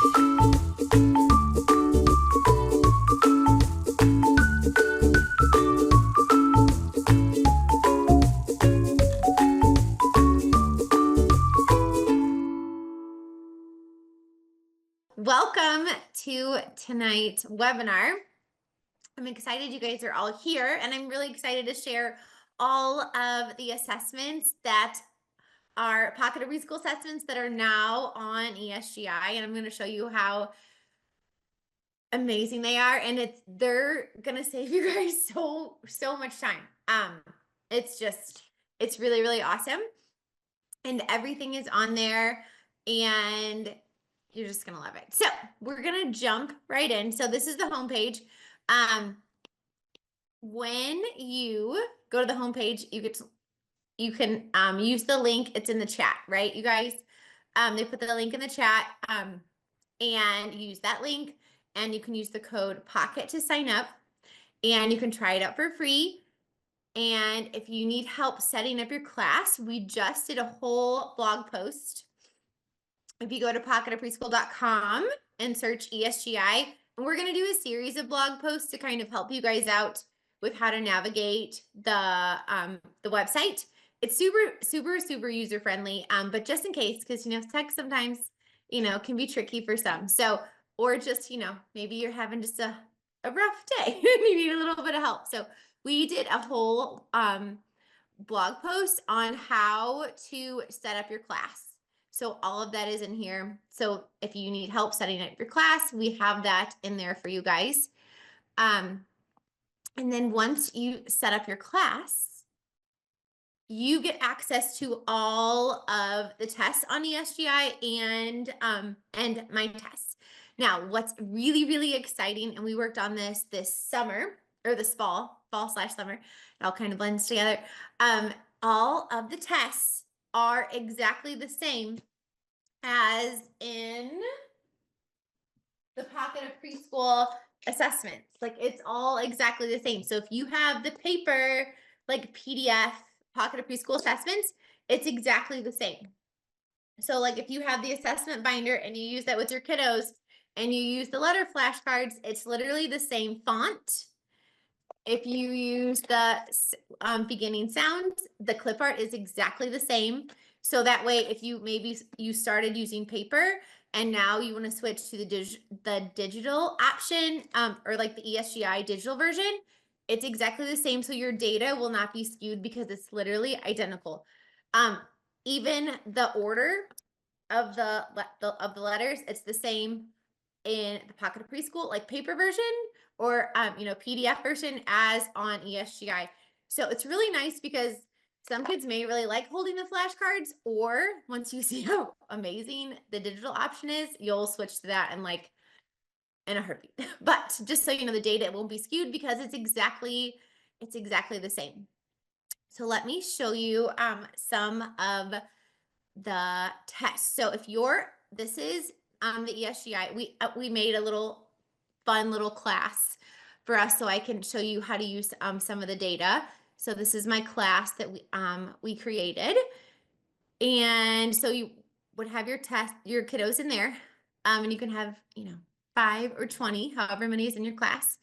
Welcome to tonight's webinar. I'm excited you guys are all here, and I'm really excited to share all of the assessments that are Pocket of Preschool assessments that are now on ESGI, and I'm going to show you how amazing they are, and they're going to save you guys so much time. It's really, really awesome, and everything is on there, and you're just going to love it. So we're going to jump right in. So this is the homepage. When you go to the homepage, you can use the link. It's in the chat, right? You guys, they put the link in the chat, and use that link, and you can use the code POCKET to sign up, and you can try it out for free. And if you need help setting up your class, we just did a whole blog post. If you go to pocketofpreschool.com and search ESGI, and we're going to do a series of blog posts to kind of help you guys out with how to navigate the website. It's super user friendly, but just in case, because tech sometimes can be tricky for some. So, or just maybe you're having just a rough day and you need a little bit of help. So we did a whole blog post on how to set up your class. So all of that is in here. So if you need help setting up your class, we have that in there for you guys. And then once you set up your class, you get access to all of the tests on ESGI and my tests. Now, what's really, really exciting, and we worked on this summer, or this fall/summer, it all kind of blends together. All of the tests are exactly the same as in the Pocket of Preschool assessments. Like, it's all exactly the same. So if you have the paper, like PDF Pocket of Preschool assessments, it's exactly the same. So like if you have the assessment binder and you use that with your kiddos and you use the letter flashcards, it's literally the same font. If you use the beginning sounds, the clip art is exactly the same. So that way, if you started using paper and now you want to switch to the digital option, or like the ESGI digital version, it's exactly the same. So your data will not be skewed because it's literally identical. Even the order of the letters, it's the same in the Pocket of Preschool, like paper version, or PDF version as on ESGI. So it's really nice because some kids may really like holding the flashcards, or once you see how amazing the digital option is, you'll switch to that in a heartbeat. But just so you know, the data won't be skewed because it's exactly the same. So let me show you some of the tests. So if this is the ESGI, we made a little fun little class for us so I can show you how to use some of the data. So this is my class that we created. And so you would have your kiddos in there, and you can have 5 or 20, however many is in your class.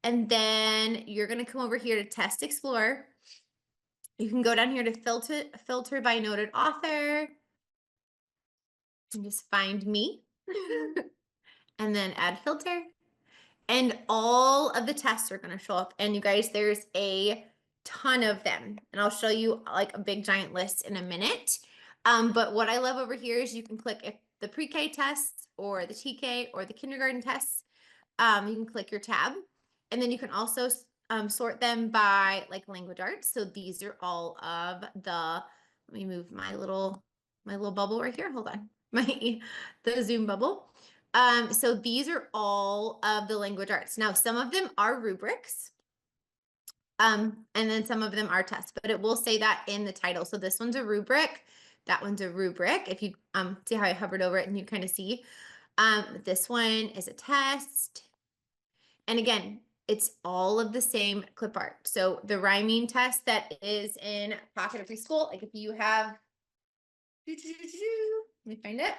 And then you're going to come over here to Test Explorer. You can go down here to filter by noted author and just find me and then add filter. And all of the tests are going to show up. And you guys, there's a ton of them. And I'll show you like a big giant list in a minute. But what I love over here is you can click the pre-K tests or the TK or the kindergarten tests. You can click your tab. And then you can also sort them by like language arts. So these are all of let me move my little bubble right here. Hold on. The Zoom bubble. So these are all of the language arts. Now, some of them are rubrics, and then some of them are tests, but it will say that in the title. So this one's a rubric, that one's a rubric. If you see how I hovered over it and you kind of see, this one is a test. And again, it's all of the same clip art. So the rhyming test that is in Pocket of Preschool, like if you have, let me find it.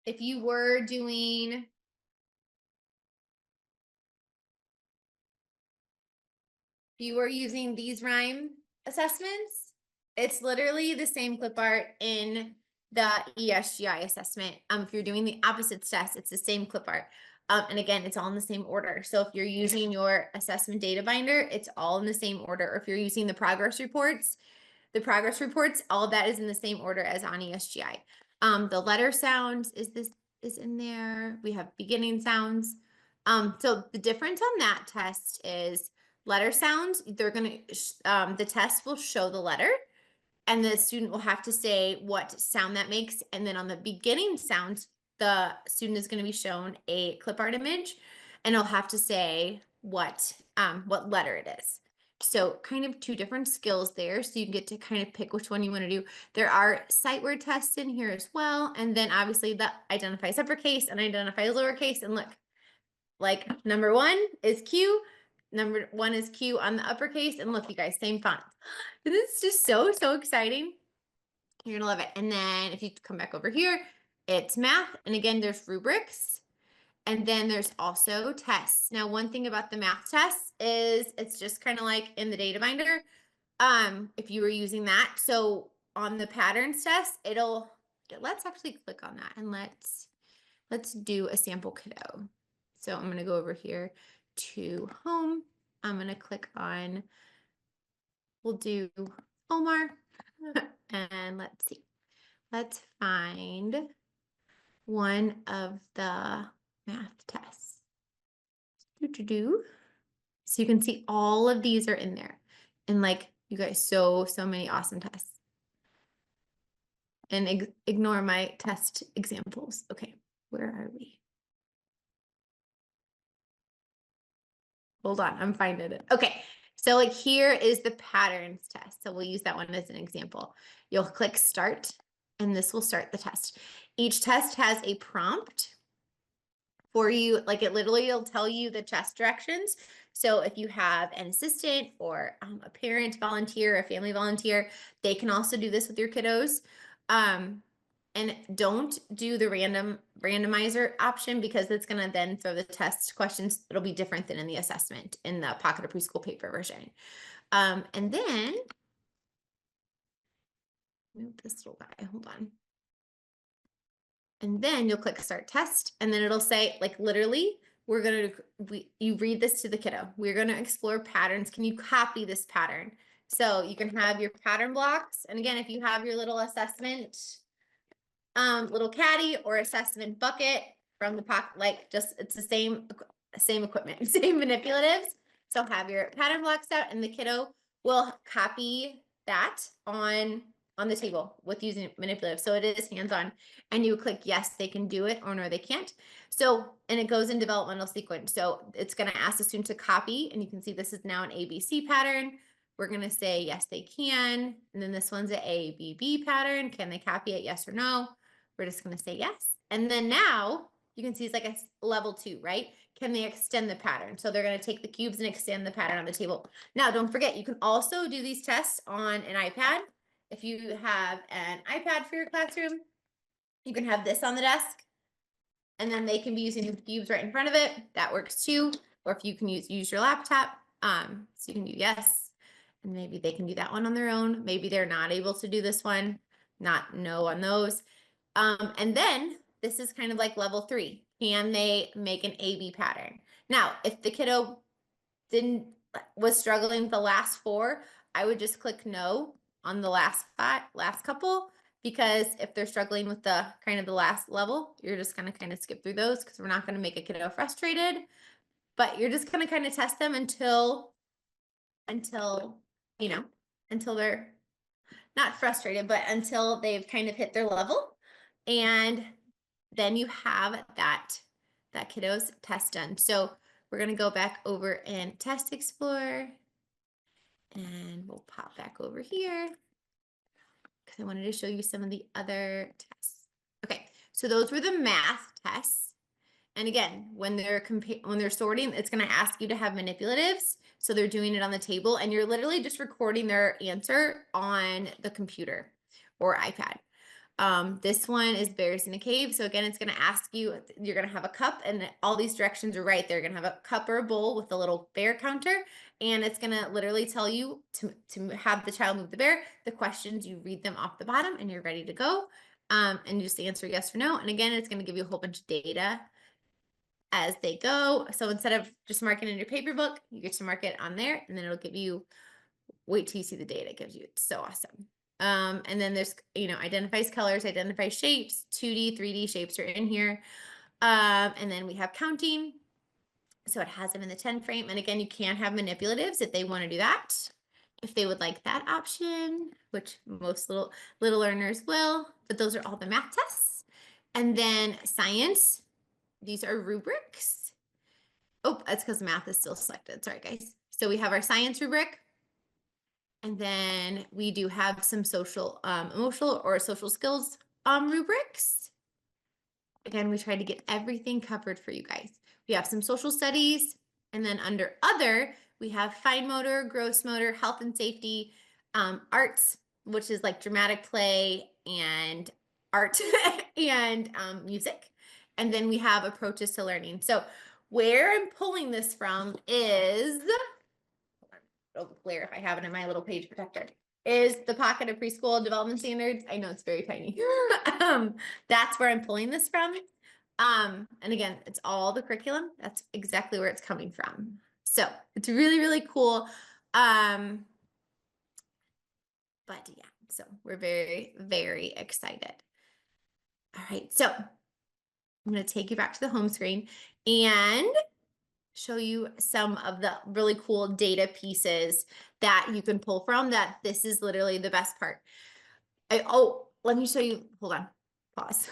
if you were doing, if you were using these rhyme assessments, it's literally the same clip art in the ESGI assessment. If you're doing the opposites test, it's the same clip art. And again, it's all in the same order. So if you're using your assessment data binder, it's all in the same order. Or if you're using the progress reports, all of that is in the same order as on ESGI. The letter sounds is in there. We have beginning sounds. So the difference on that test is letter sounds. They're gonna the test will show the letter, and the student will have to say what sound that makes. And then on the beginning sounds, the student is going to be shown a clip art image, and they'll have to say what letter it is. So kind of two different skills there. So you can get to kind of pick which one you want to do. There are sight word tests in here as well. And then obviously that identifies uppercase and identifies lowercase. And look, like number 1 is Q. Number 1 is Q on the uppercase. And look, you guys, same font. This is just so exciting. You're gonna love it. And then if you come back over here, it's math. And again, there's rubrics. And then there's also tests. Now, one thing about the math tests is it's just kind of like in the data binder. If you were using that. So on the patterns test, let's actually click on that and let's do a sample kiddo. So I'm gonna go over here to home. I'm gonna click on, we'll do Omar. And let's see. Let's find one of the math tests. So you can see all of these are in there. And like you guys, so many awesome tests. And ignore my test examples. Okay, where are we? Hold on, I'm finding it. Okay, so like here is the patterns test. So we'll use that one as an example. You'll click start, and this will start the test. Each test has a prompt for you. Like it literally will tell you the test directions. So if you have an assistant or a parent volunteer, a family volunteer, they can also do this with your kiddos. And don't do the randomizer option, because it's going to then throw the test questions. It'll be different than in the assessment in the Pocket or Preschool paper version. And then move this little guy. Hold on. And then you'll click start test, and then it'll say, like, literally, you read this to the kiddo. We're going to explore patterns. Can you copy this pattern? So you can have your pattern blocks. And again, if you have your little assessment, little caddy or assessment bucket from the pocket, like it's the same equipment, same manipulatives. So have your pattern blocks out, and the kiddo will copy that on the table with using manipulative. So it is hands-on, and you click yes, they can do it, or no, they can't. So, and it goes in developmental sequence. So it's going to ask the student to copy, and you can see this is now an ABC pattern. We're going to say yes, they can. And then this one's an ABB pattern. Can they copy it? Yes or no? We're just going to say yes. And then now you can see it's like a level 2, right? Can they extend the pattern? So they're going to take the cubes and extend the pattern on the table. Now, don't forget, you can also do these tests on an iPad. If you have an iPad for your classroom, you can have this on the desk, and then they can be using the cubes right in front of it. That works too. Or if you can use your laptop, so you can do yes, and maybe they can do that one on their own. Maybe they're not able to do this one, not no on those. And then this is kind of like level 3. Can they make an AB pattern? Now, if the kiddo was struggling with the last 4, I would just click no on the last couple, because if they're struggling with the kind of the last level, you're just going to kind of skip through those, because we're not going to make a kiddo frustrated, but you're just going to kind of test them until you know, until they're not frustrated, but until they've kind of hit their level. And then you have that kiddo's test done. So we're going to go back over in Test Explorer, and we'll pop back over here because I wanted to show you some of the other tests. Okay, so those were the math tests. And again, when they're sorting, it's going to ask you to have manipulatives. So they're doing it on the table, and you're literally just recording their answer on the computer or iPad. This one is bears in a cave. So again, it's going to ask you, you're going to have a cup and all these directions are right there. You're going to have a cup or a bowl with a little bear counter. And it's going to literally tell you to have the child move the bear. The questions, you read them off the bottom and you're ready to go. And you just answer yes or no. And again, it's going to give you a whole bunch of data as they go. So instead of just marking in your paper book, you get to mark it on there and then it'll give you, wait till you see the data it gives you. It's so awesome. And then there's, identifies colors, identifies shapes, 2D, 3D shapes are in here. And then we have counting. So it has them in the 10 frame. And again, you can have manipulatives if they want to do that. If they would like that option, which most little learners will, but those are all the math tests. And then science, these are rubrics. Oh, that's because math is still selected. Sorry, guys. So we have our science rubric. And then we do have some social, emotional or social skills rubrics. Again, we try to get everything covered for you guys. We have some social studies. And then under other, we have fine motor, gross motor, health and safety, arts, which is like dramatic play and art and music. And then we have approaches to learning. So where I'm pulling this from is, it'll clear if I have it in my little page protector, is the Pocket of Preschool Development Standards. I know it's very tiny. That's where I'm pulling this from. And again, it's all the curriculum. That's exactly where it's coming from. So it's really, really cool. But yeah, so we're very, very excited. All right, so I'm going to take you back to the home screen and show you some of the really cool data pieces that you can pull from. That this is literally the best part. Let me show you. Hold on. Pause.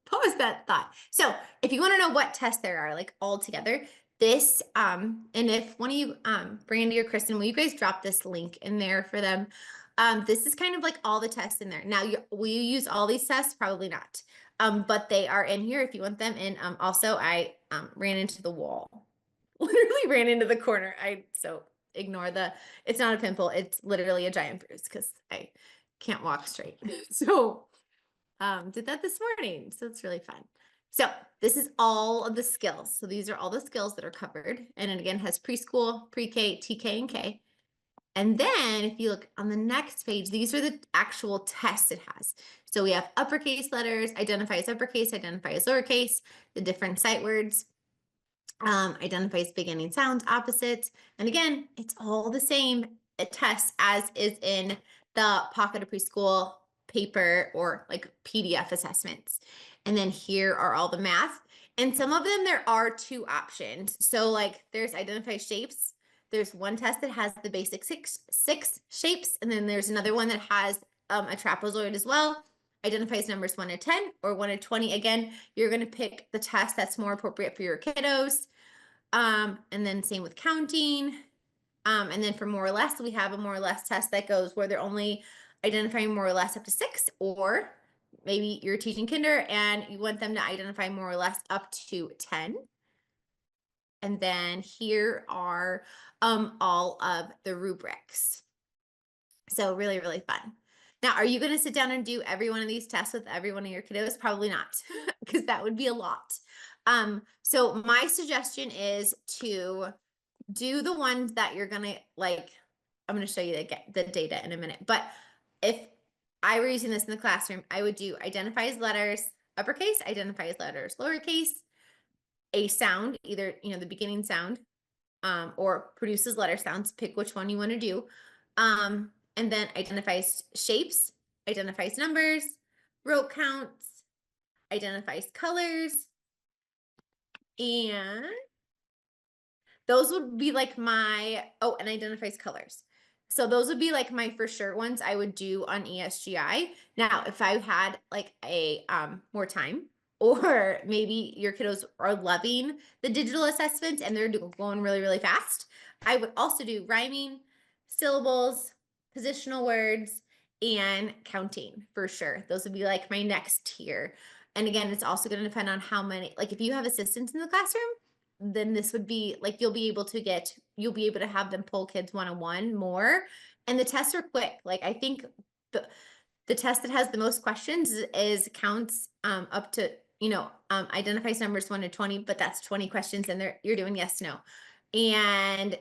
Pause that thought. So if you want to know what tests there are, like all together, this, and if one of you, Brandy or Kristen, will you guys drop this link in there for them? This is kind of like all the tests in there. Now, will you use all these tests? Probably not. But they are in here if you want them. And also I ran into the wall. Literally ran into the corner. So ignore it's not a pimple. It's literally a giant bruise because I can't walk straight. So did that this morning. So it's really fun. So this is all of the skills. So these are all the skills that are covered. And it again has preschool, pre-K, TK, and K. And then if you look on the next page, these are the actual tests it has. So we have uppercase letters, identifies uppercase, identifies lowercase, the different sight words, identifies beginning sounds, opposites. And again, it's all the same tests as is in the Pocket of Preschool paper or like PDF assessments. And then here are all the math. And some of them, there are two options. So like there's identify shapes. There's one test that has the basic six shapes. And then there's another one that has a trapezoid as well. Identifies numbers 1 to 10 or 1 to 20. Again, you're going to pick the test that's more appropriate for your kiddos. And then same with counting. And then for more or less, we have a more or less test that goes where they're only identifying more or less up to 6, or maybe you're teaching kinder and you want them to identify more or less up to 10. And then here are all of the rubrics. So really, really fun. Now, are you going to sit down and do every one of these tests with every one of your kiddos? Probably not, because that would be a lot. So my suggestion is to do the ones that you're going to like. I'm going to show you the data in a minute. But if I were using this in the classroom, I would do identifies letters, uppercase, identifies letters, lowercase, a sound, either, the beginning sound, or produces letter sounds, pick which one you want to do. And then identifies shapes, identifies numbers, row counts, identifies colors, and those would be like and identifies colors. So those would be like my for sure ones I would do on ESGI. Now, if I had like a more time, or maybe your kiddos are loving the digital assessment and they're going really, really fast, I would also do rhyming, syllables, positional words, and counting for sure. Those would be like my next tier. And again, it's also going to depend on how many, like if you have assistants in the classroom, then this would be like, you'll be able to have them pull kids one-on-one more. And the tests are quick. Like I think The test that has the most questions is counts up to, identifies numbers 1 to 20, but that's 20 questions and you're doing yes, no. And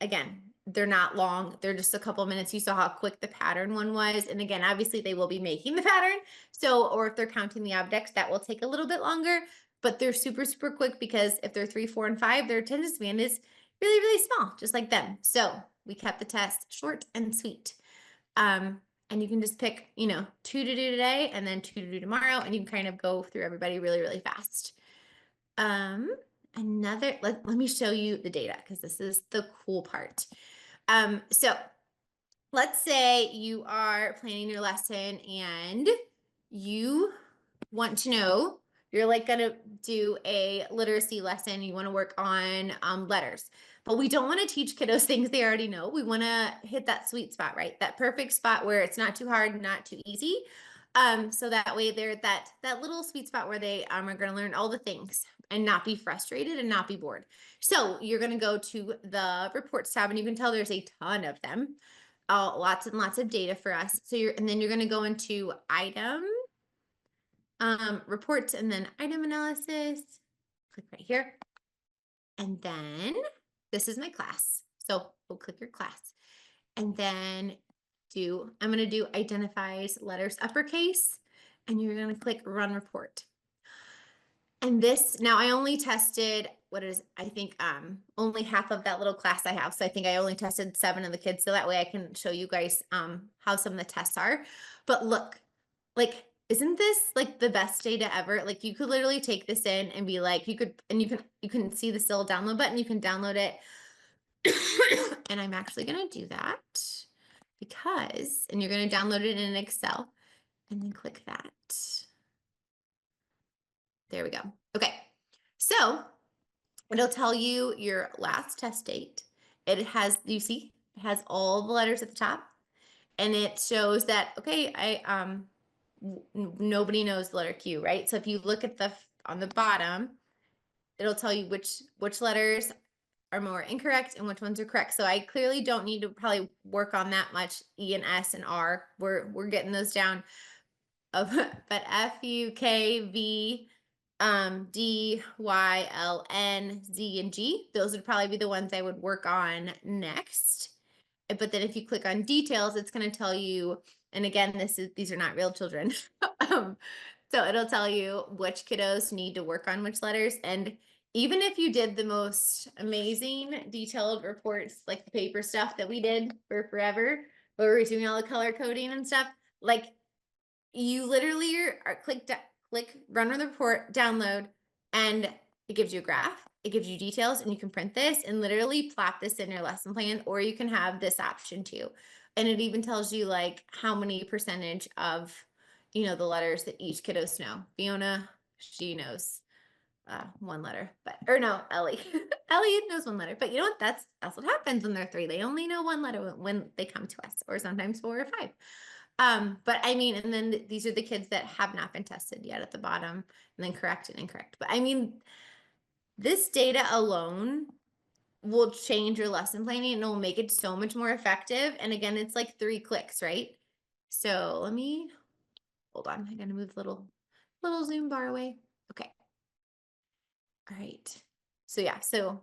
again, they're not long. They're just a couple of minutes. You saw how quick the pattern one was. And again, obviously they will be making the pattern. So, or if they're counting the objects, that will take a little bit longer, but they're super, super quick because if they're 3, 4, and 5, their attention span is really, really small, just like them. So we kept the test short and sweet. And you can just pick, 2 to do today and then 2 to do tomorrow. And you can kind of go through everybody really, really fast. Let me show you the data because this is the cool part. So let's say you are planning your lesson and you want to know, you're like going to do a literacy lesson. You want to work on letters, but we don't want to teach kiddos things they already know. We want to hit that sweet spot, right? That perfect spot where it's not too hard, not too easy. So that way they're that little sweet spot where they are going to learn all the things and not be frustrated and not be bored. So you're going to go to the reports tab and you can tell there's a ton of them. Lots and lots of data for us. So and then you're going to go into item, reports, and then item analysis. Click right here. And then this is my class. So we'll click your class and then I'm going to do identifies letters uppercase and you're going to click run report. And this, now I only tested, I think only half of that little class I have. So I think I only tested 7 of the kids. So that way I can show you guys how some of the tests are. But look, like, isn't this like the best data ever? Like you could literally take this in and be like, you can see the still download button. You can download it. And I'm actually going to do that and you're going to download it in Excel and then click that. There we go. Okay. So it'll tell you your last test date. It has, you see, it has all the letters at the top and it shows that, okay, nobody knows the letter Q, right? So if you look at on the bottom, it'll tell you which letters are more incorrect and which ones are correct. So I clearly don't need to probably work on that much. E and S and R, we're getting those down. But F, U, K, V, D, Y, L, N, Z, and G, those would probably be the ones I would work on next. But then if you click on details, it's going to tell you, and again, these are not real children. So it'll tell you which kiddos need to work on which letters. And even if you did the most amazing detailed reports, like the paper stuff that we did for forever, where we were doing all the color coding and stuff, like you literally click run on the report, download, and it gives you a graph, it gives you details, and you can print this and literally plot this in your lesson plan, or you can have this option too. And it even tells you like how many percentage of, the letters that each kiddos know. Fiona, she knows 1 letter, or no, Ellie. Ellie knows 1 letter, but you know what? That's what happens when they're 3. They only know 1 letter when they come to us, or sometimes 4 or 5. But I mean, and then these are the kids that have not been tested yet at the bottom, and then correct and incorrect. But I mean, this data alone will change your lesson planning and it will make it so much more effective. And again, it's like 3 clicks, right? So let me, hold on. I'm going to move the little Zoom bar away. Okay. All right. So yeah, so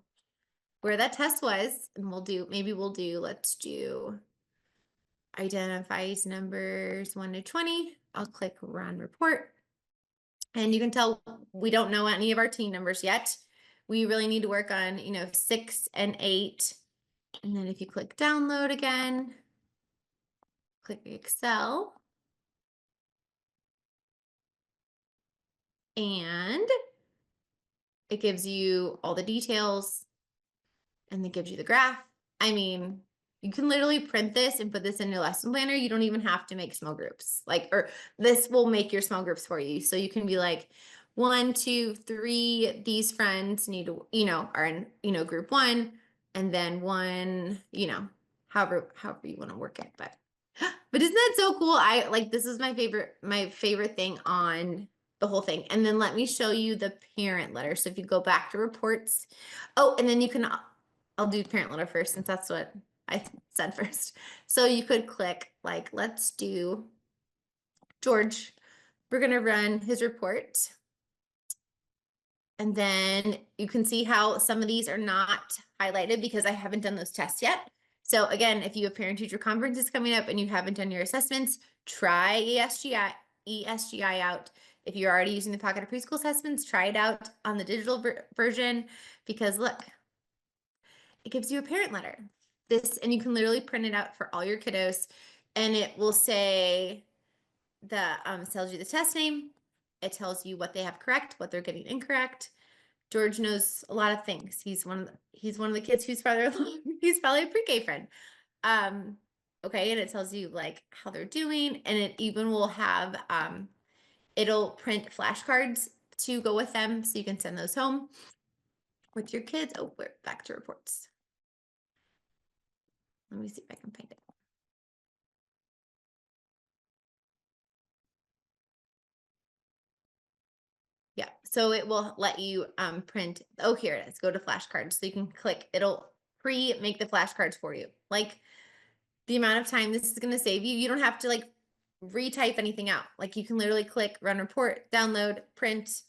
where that test was, and let's do identifies numbers 1 to 20. I'll click run report. And you can tell we don't know any of our teen numbers yet. We really need to work on, 6 and 8. And then if you click download again, click Excel. And it gives you all the details and it gives you the graph. I mean, you can literally print this and put this in your lesson planner. You don't even have to make small groups, or this will make your small groups for you. So you can be like 1, 2, 3, these friends need to, are in, group 1, and then 1, however you want to work it. But isn't that so cool? This is my favorite thing on the whole thing. And then let me show you the parent letter. So if you go back to reports, and then I'll do parent letter first since that's what I said first. So you could click let's do George, we're going to run his report. And then you can see how some of these are not highlighted because I haven't done those tests yet. So again, if you have parent-teacher conferences coming up and you haven't done your assessments, try ESGI out. If you're already using the Pocket of Preschool assessments, try it out on the digital version because look, it gives you a parent letter. And you can literally print it out for all your kiddos, and it will say it tells you the test name. It tells you what they have correct, what they're getting incorrect. George knows a lot of things. He's one of the kids who's farther along. He's probably a pre-K friend. Okay, and it tells you like how they're doing, and it even will have it'll print flashcards to go with them so you can send those home with your kids. Oh, we're back to reports. Let me see if I can find it. Yeah, so it will let you print. Oh, here it is. Go to flashcards. So you can click, it'll make the flashcards for you. Like the amount of time this is going to save you. You don't have to like retype anything out. Like you can literally click run report, download, print,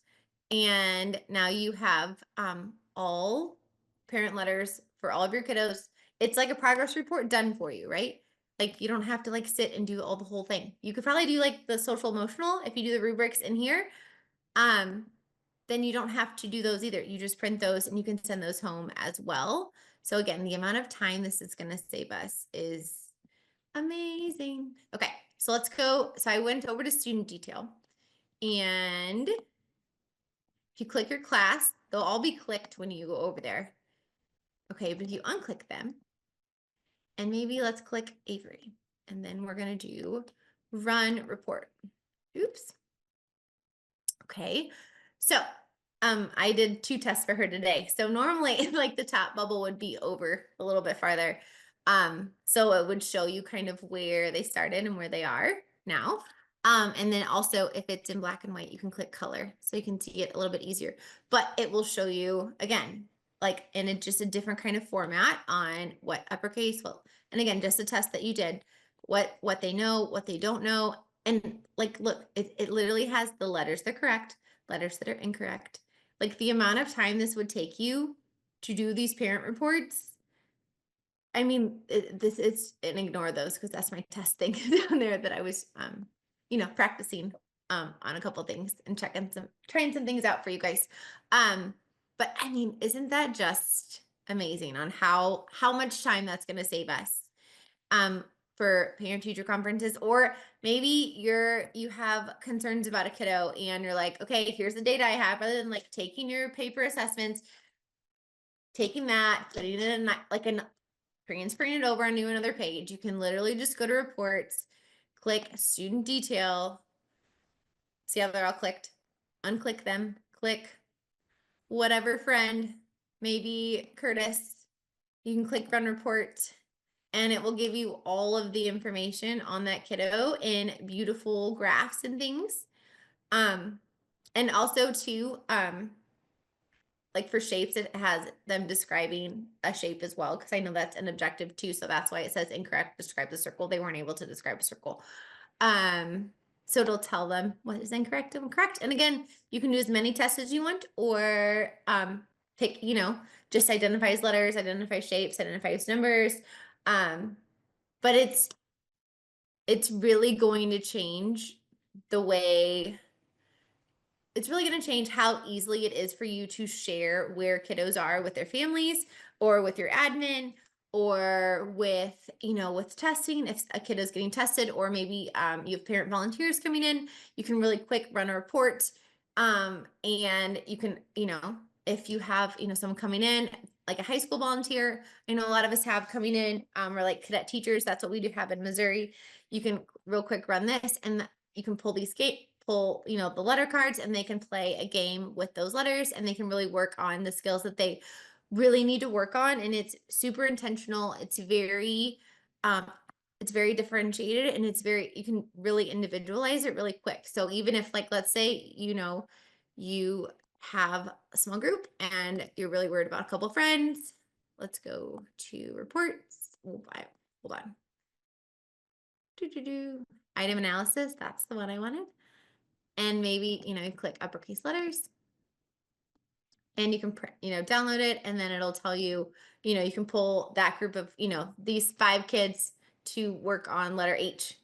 and now you have all parent letters for all of your kiddos. It's like a progress report done for you, right? Like you don't have to like sit and do all the whole thing. You could probably do like the social emotional if you do the rubrics in here. Then you don't have to do those either. You just print those and you can send those home as well. So again, the amount of time this is going to save us is amazing. Okay, so let's go. So I went over to student detail, and if you click your class, they'll all be clicked when you go over there. Okay, but if you unclick them, and maybe let's click Avery, and then we're going to do run report. Oops. Okay, so I did 2 tests for her today. So normally like the top bubble would be over a little bit farther. So it would show you kind of where they started and where they are now. And then also if it's in black and white, you can click color so you can see it a little bit easier, but it will show you again, like in just a different kind of format on what uppercase, well, and again, just a test that you did, what they know, what they don't know. And like, look, it literally has the letters that are correct, letters that are incorrect. Like the amount of time this would take you to do these parent reports. I mean, this is, and ignore those because that's my test thing down there that I was, practicing on a couple things and trying some things out for you guys. But I mean, isn't that just amazing on how much time that's going to save us? For parent-teacher conferences, or maybe you have concerns about a kiddo and you're like, okay, here's the data I have, rather than like taking your paper assessments, taking that, putting it in like transferring it over onto another page. You can literally just go to reports, click student detail, see how they're all clicked, unclick them, click whatever friend, maybe Curtis, you can click run report, and it will give you all of the information on that kiddo in beautiful graphs and things. And also too, like for shapes, it has them describing a shape as well, because I know that's an objective too. So that's why it says incorrect, describe the circle. They weren't able to describe a circle. So it'll tell them what is incorrect and correct. And again, you can do as many tests as you want, or pick, just identifies letters, identifies shapes, identifies numbers. But it's really going to change the way, it's really going to change how easily it is for you to share where kiddos are with their families, or with your admin, or with, with testing, if a kid is getting tested, or maybe you have parent volunteers coming in, you can really quick run a report. And you can, if you have, someone coming in, like a high school volunteer, I know a lot of us have coming in, or like cadet teachers, that's what we do have in Missouri. You can real quick run this, and you can pull the letter cards, and they can play a game with those letters, and they can really work on the skills that they really need to work on. And it's super intentional. It's very differentiated, and you can really individualize it really quick. So even if, like, let's say, you have a small group and you're really worried about a couple friends, let's go to reports. Hold on. item analysis, that's the one I wanted. And maybe, you click uppercase letters. And you can download it, and then it'll tell you, you can pull that group of, these 5 kids to work on letter H.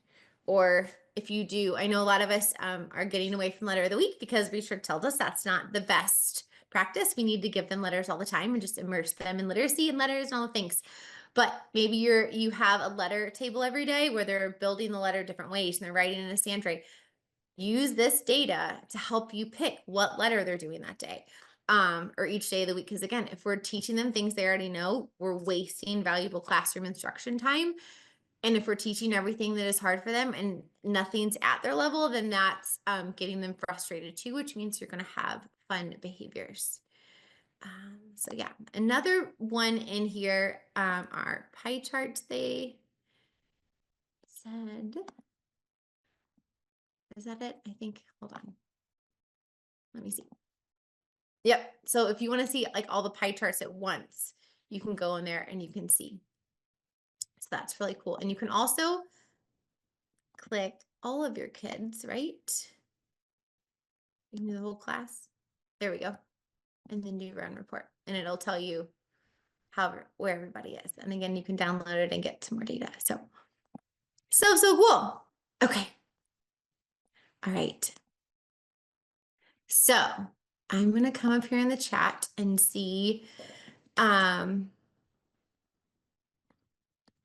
Or if you do, I know a lot of us are getting away from letter of the week because research tells us that's not the best practice. We need to give them letters all the time and just immerse them in literacy and letters and all the things. But maybe you have a letter table every day where they're building the letter different ways and they're writing in a stand tray. Use this data to help you pick what letter they're doing that day. Or each day of the week. Because again, if we're teaching them things they already know, we're wasting valuable classroom instruction time. And if we're teaching everything that is hard for them and nothing's at their level, then that's getting them frustrated too, which means you're going to have fun behaviors. So yeah, another one in here are pie charts. They said, is that it? I think, hold on. Let me see. Yep. So if you want to see like all the pie charts at once, you can go in there and you can see. So that's really cool. And you can also click all of your kids, right? You can do the whole class. There we go. And then do run report. And it'll tell you where everybody is. And again, you can download it and get some more data. So cool. Okay. All right. So I'm going to come up here in the chat and see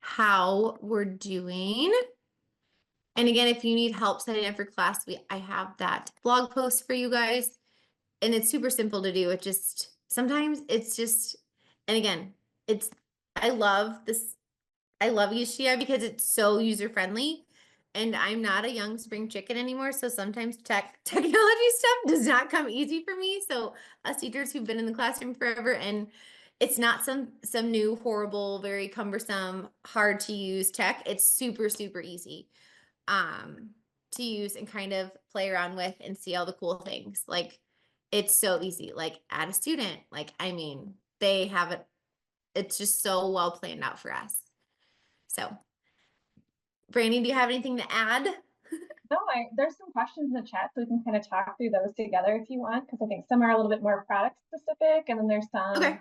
how we're doing. And again, if you need help setting up for class, I have that blog post for you guys. And it's super simple to do. Sometimes it's just, and again, I love ESGI because it's so user-friendly. And I'm not a young spring chicken anymore. So sometimes technology stuff does not come easy for me. So us teachers who've been in the classroom forever, and it's not some new, horrible, very cumbersome, hard to use tech. It's super, super easy to use and kind of play around with and see all the cool things. Like it's so easy, like add a student, they have it. It's just so well planned out for us. So Brandy, do you have anything to add? No, there's some questions in the chat, so we can kind of talk through those together if you want, because I think some are a little bit more product specific, and then there's some. Okay.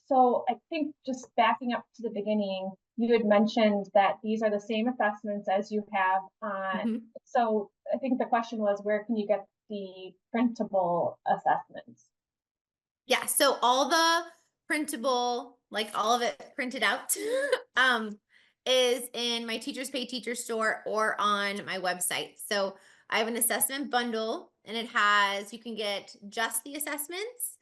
So I think just backing up to the beginning, you had mentioned that these are the same assessments as you have on. So I think the question was, where can you get the printable assessments? Yeah, so all the printable, like all of it printed out, is in my Teachers Pay Teacher store or on my website. So I have an assessment bundle, and you can get just the assessments.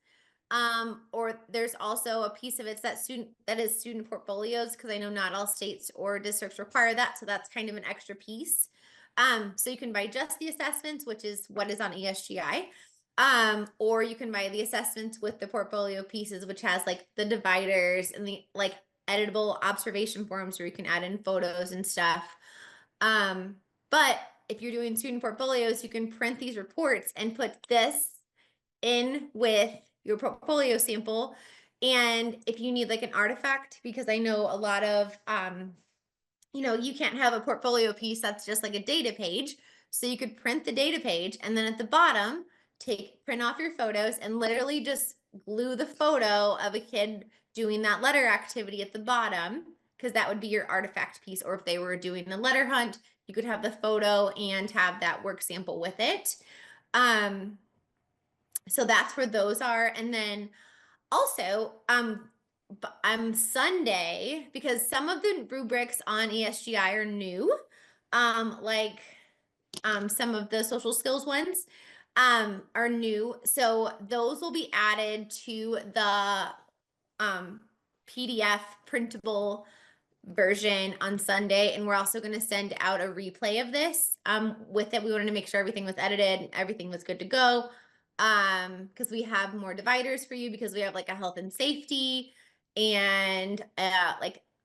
Or there's also a piece of it that is student portfolios, because I know not all states or districts require that. So that's kind of an extra piece. So you can buy just the assessments, which is what is on ESGI. Or you can buy the assessments with the portfolio pieces, which has like the dividers and the like editable observation forms where you can add in photos and stuff. But if you're doing student portfolios, you can print these reports and put this in with your portfolio sample. And if you need like an artifact, because I know a lot of, you can't have a portfolio piece that's just like a data page. So you could print the data page, and then at the bottom, print off your photos and literally just glue the photo of a kid doing that letter activity at the bottom, because that would be your artifact piece. Or if they were doing a letter hunt, you could have the photo and have that work sample with it. So that's where those are. And then also, Sunday, because some of the rubrics on ESGI are new, some of the social skills ones are new. So those will be added to the PDF printable version on Sunday. And we're also going to send out a replay of this with it. We wanted to make sure everything was edited and everything was good to go, because we have more dividers for you, because we have like a health and safety and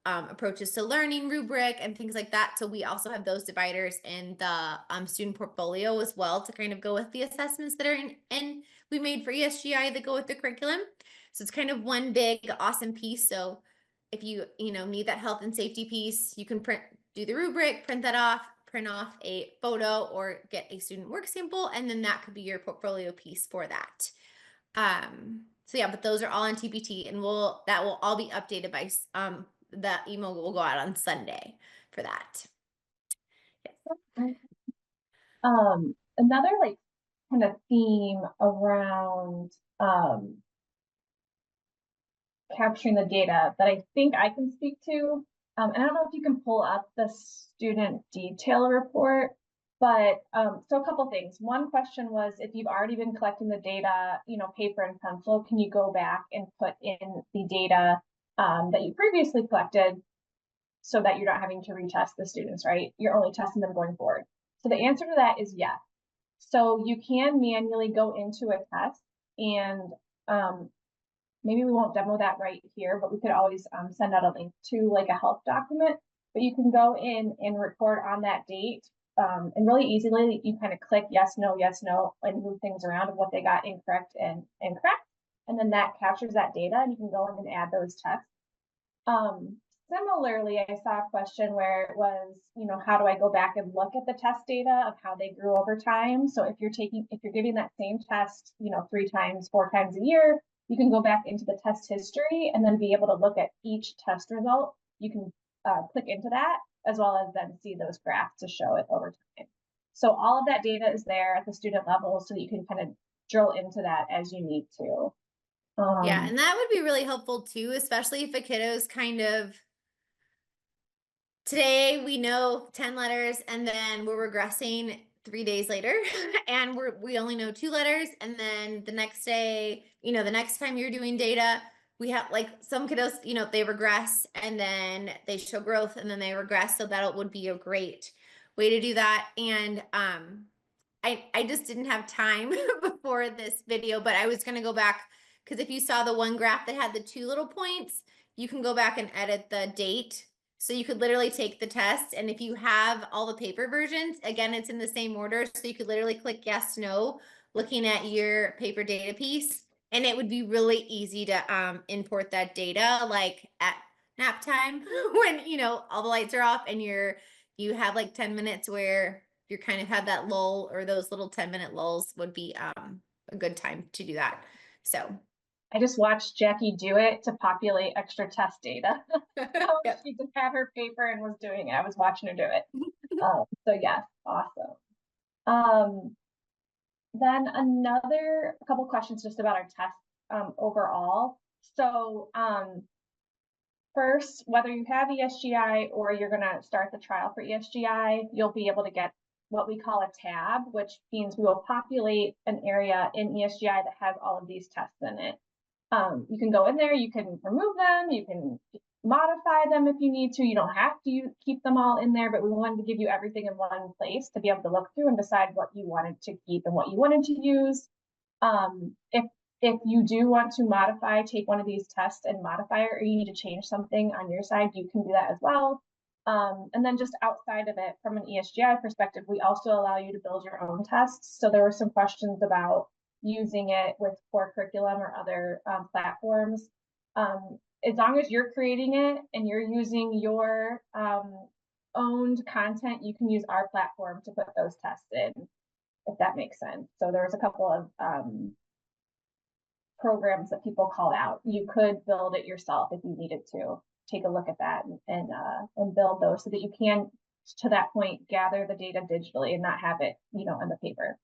approaches to learning rubric and things like that. So we also have those dividers in the student portfolio as well, to kind of go with the assessments that are in we made for ESGI that go with the curriculum. So it's kind of one big awesome piece. So if you need that health and safety piece, you can do the rubric, print that off, print off a photo or get a student work sample, and then that could be your portfolio piece for that. So yeah, but those are all on TPT, and that will all be updated by the email will go out on Sunday for that. Yes. Another like kind of theme around capturing the data that I think I can speak to. And I don't know if you can pull up the student detail report, but so a couple things. One question was, if you've already been collecting the data, paper and pencil, can you go back and put in the data that you previously collected so that you're not having to retest the students, right? You're only testing them going forward. So the answer to that is yes. So you can manually go into a test and maybe we won't demo that right here, but we could always send out a link to like a help document, but you can go in and record on that date. And really easily, you kind of click yes, no, and move things around of what they got incorrect and correct. And then that captures that data and you can go in and add those tests. Similarly, I saw a question where it was, how do I go back and look at the test data of how they grew over time? So if you're giving that same test, 3 times, 4 times a year, you can go back into the test history and then be able to look at each test result. You can click into that as well as then see those graphs to show it over time. So all of that data is there at the student level so that you can kind of drill into that as you need to. Yeah, and that would be really helpful too, especially if a kiddo's kind of, today we know 10 letters and then we're regressing 3 days later and we only know 2 letters, and then the next day, the next time you're doing data, we have like some kiddos, they regress and then they show growth and then they regress. So that would be a great way to do that. And I just didn't have time before this video, but I was going to go back, because if you saw the one graph that had the 2 little points, you can go back and edit the date. So you could literally take the test, and if you have all the paper versions, again, it's in the same order. So you could literally click yes, no, looking at your paper data piece, and it would be really easy to import that data like at nap time when, all the lights are off and you have like 10 minutes where you kind of have that lull, or those little 10-minute lulls would be a good time to do that. So I just watched Jackie do it to populate extra test data. Yep. She just had her paper and was doing it. I was watching her do it. So yes, awesome. Then a couple questions just about our test overall. So first, whether you have ESGI or you're going to start the trial for ESGI, you'll be able to get what we call a tab, which means we will populate an area in ESGI that has all of these tests in it. You can go in there, you can remove them, you can modify them if you need to. You don't have to keep them all in there, but we wanted to give you everything in one place to be able to look through and decide what you wanted to keep and what you wanted to use. If you do want to modify, take one of these tests and modify it, or you need to change something on your side, you can do that as well. And then just outside of it, from an ESGI perspective, we also allow you to build your own tests. So there were some questions about using it with core curriculum or other platforms. As long as you're creating it and you're using your owned content, you can use our platform to put those tests in, if that makes sense. So there's a couple of programs that people call out. You could build it yourself if you needed to. Take a look at that and build those so that you can, to that point, gather the data digitally and not have it, on the paper.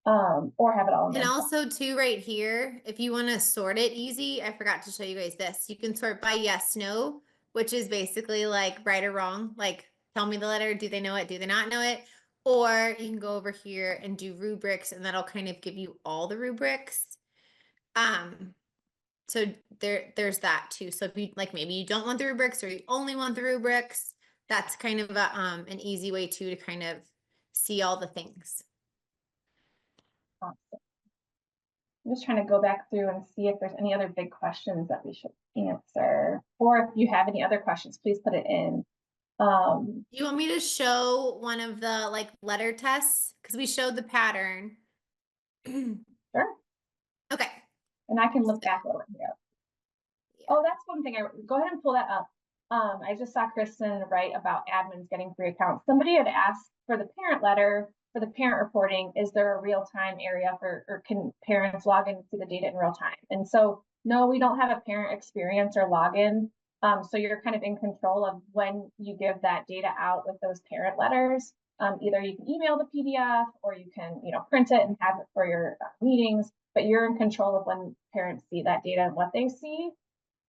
Or have it all in And also too, right here, if you want to sort it easy, I forgot to show you guys this. You can sort by yes, no, which is basically like right or wrong. Like, tell me the letter. Do they know it? Do they not know it? Or you can go over here and do rubrics, and that'll kind of give you all the rubrics. So there's that too. So if you like, maybe you don't want the rubrics or you only want the rubrics, that's kind of a, an easy way too to kind of see all the things. Awesome. I'm just trying to go back through and see if there's any other big questions that we should answer, or if you have any other questions, please put it in. Do you want me to show one of the like letter tests? Because we showed the pattern. Sure. Okay. And I can look back over here. Yeah. Oh, that's one thing. Go ahead and pull that up. I just saw Kristen write about admins getting free accounts. Somebody had asked for the parent letter, for the parent reporting, is there a real-time area for, or can parents log in and see the data in real time? And so, no, we don't have a parent experience or login. So you're kind of in control of when you give that data out with those parent letters. Either you can email the PDF or you can, print it and have it for your meetings, but you're in control of when parents see that data and what they see.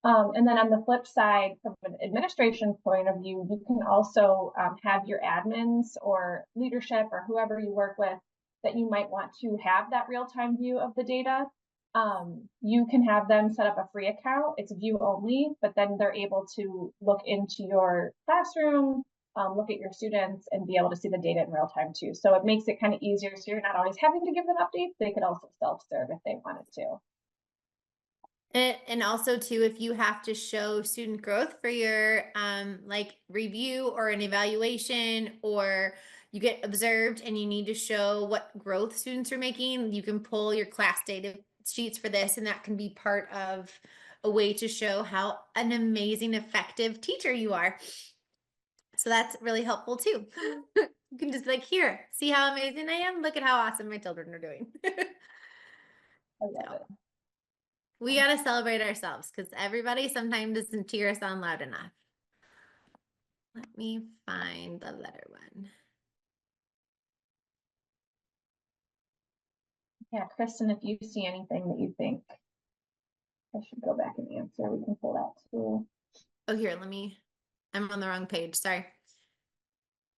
And then on the flip side, from an administration point of view, you can also have your admins or leadership or whoever you work with that you might want to have that real-time view of the data. You can have them set up a free account. It's view only, but then they're able to look into your classroom, look at your students, and be able to see the data in real time too. So it makes it kind of easier. So you're not always having to give them updates. They could also self-serve if they wanted to. And also too, if you have to show student growth for your like review or an evaluation, or you get observed and you need to show what growth students are making, you can pull your class data sheets for this, and that can be part of a way to show how an amazing, effective teacher you are. So that's really helpful too. You can just be like, here, see how amazing I am? Look at how awesome my children are doing. I love it. We got to celebrate ourselves because everybody sometimes doesn't cheer us on loud enough. Let me find the letter one. Yeah, Kristen, if you see anything that you think I should go back and answer, we can pull that too. Oh, here, I'm on the wrong page. Sorry.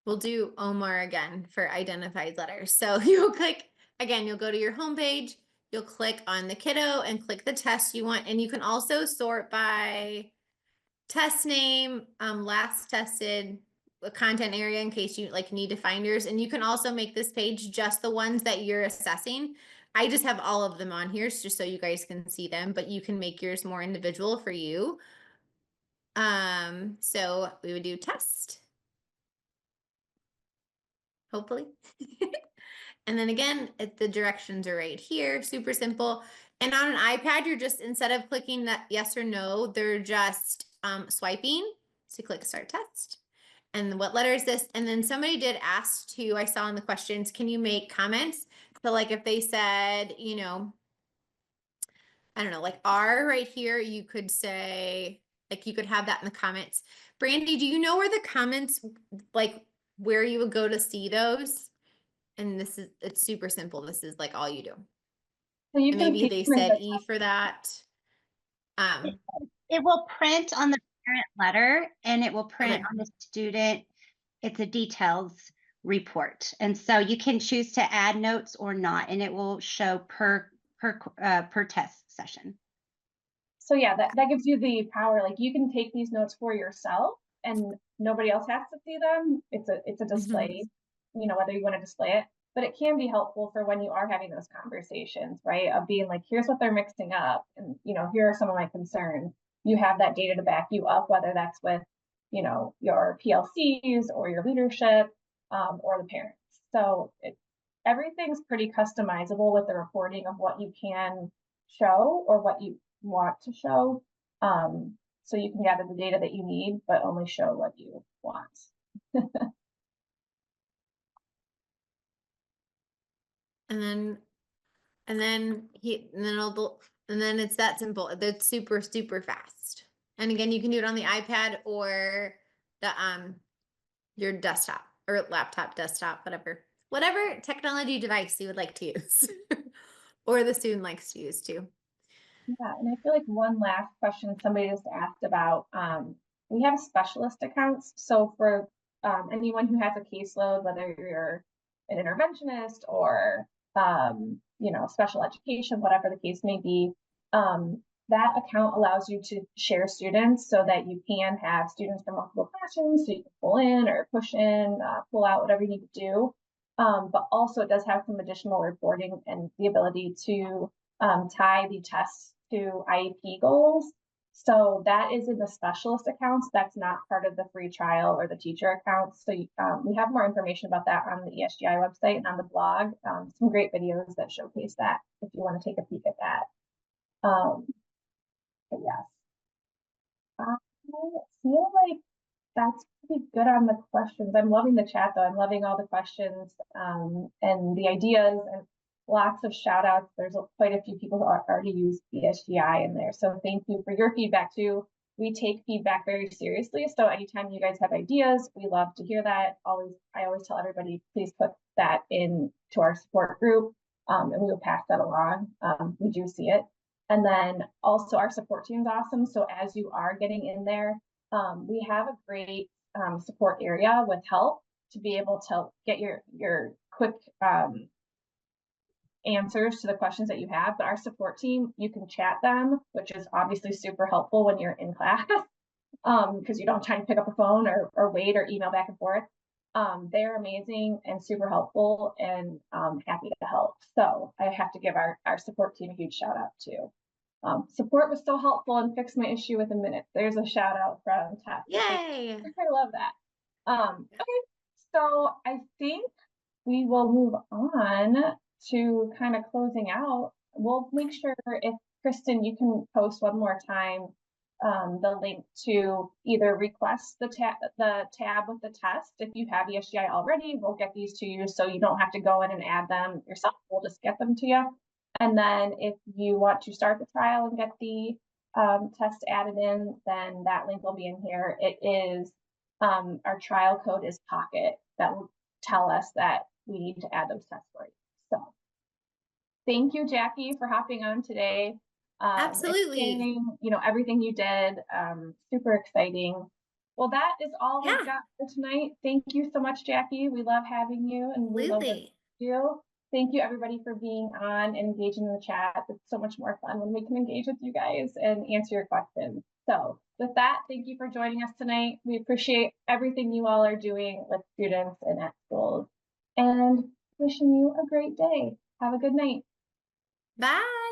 We'll do Omar again for identified letters. So you'll click, again, you'll go to your homepage, you'll click on the kiddo and click the test you want. And you can also sort by test name, last tested, a content area in case you need to find yours. And you can also make this page just the ones that you're assessing. I just have all of them on here just so you guys can see them, but you can make yours more individual for you. So we would do test. Hopefully. And then again, the directions are right here, super simple. And on an iPad, you're just, instead of clicking that yes or no, they're just swiping. So click start test. And what letter is this? And then somebody did ask too, I saw in the questions, can you make comments? So like if they said, I don't know, like R right here, you could say, like you could have that in the comments. Brandy, do you know where the comments, like where you would go to see those? And it's super simple. This is like all you do. So you And can maybe they said E for that. It will print on the parent letter and it will print Okay. on the student. It's a details report. And so you can choose to add notes or not, and it will show per test session. So yeah, that gives you the power. Like you can take these notes for yourself and nobody else has to see them. It's a display, whether you want to display it, but it can be helpful for when you are having those conversations, right? Of being like, here's what they're mixing up, and here are some of my concerns. You have that data to back you up, whether that's with, your PLCs or your leadership, or the parents. So everything's pretty customizable with the reporting of what you can show or what you want to show. So you can gather the data that you need, but only show what you want. And then it's that simple. It's super, super fast. And again, you can do it on the iPad or the your desktop or laptop, desktop, whatever technology device you would like to use. Or the student likes to use too. Yeah, and I feel like one last question somebody just asked about, we have specialist accounts. So for anyone who has a caseload, whether you're an interventionist or, special education, whatever the case may be, that account allows you to share students so that you can have students from multiple classrooms, so you can pull in or push in, pull out, whatever you need to do. But also it does have some additional reporting and the ability to tie the tests to IEP goals. So that is in the specialist accounts. That's not part of the free trial or the teacher accounts. So we have more information about that on the ESGI website and on the blog. Some great videos that showcase that if you want to take a peek at that. But yes. feel like that's pretty good on the questions. I'm loving the chat though. I'm loving all the questions and the ideas and lots of shout outs. There's quite a few people who already use ESGI in there. So thank you for your feedback too. We take feedback very seriously. So anytime you guys have ideas, we love to hear that. I always tell everybody, please put that in to our support group and we will pass that along. We do see it. And then also our support team is awesome. So as you are getting in there, we have a great support area with help to be able to get your quick answers to the questions that you have. But our support team, you can chat them, which is obviously super helpful when you're in class because you don't have time to pick up a phone or wait or email back and forth. They're amazing and super helpful and happy to help. So I have to give our support team a huge shout out too. Support was so helpful and fixed my issue within minutes. There's a shout out from Tess. Yay! I love that. Okay, so I think we will move on to kind of closing out. We'll make sure if Kristen, you can post one more time the link to either request the tab with the test. If you have ESGI already, we'll get these to you so you don't have to go in and add them yourself. We'll just get them to you. And then if you want to start the trial and get the test added in, then that link will be in here. It is, our trial code is Pocket. That will tell us that we need to add those tests for you. So thank you, Jackie, for hopping on today. Absolutely. Everything you did, super exciting. Well, that is all we've got for tonight. Thank you so much, Jackie. We love having you and we love you. Thank you everybody for being on and engaging in the chat. It's so much more fun when we can engage with you guys and answer your questions. So with that, thank you for joining us tonight. We appreciate everything you all are doing with students and at schools and wishing you a great day. Have a good night. Bye.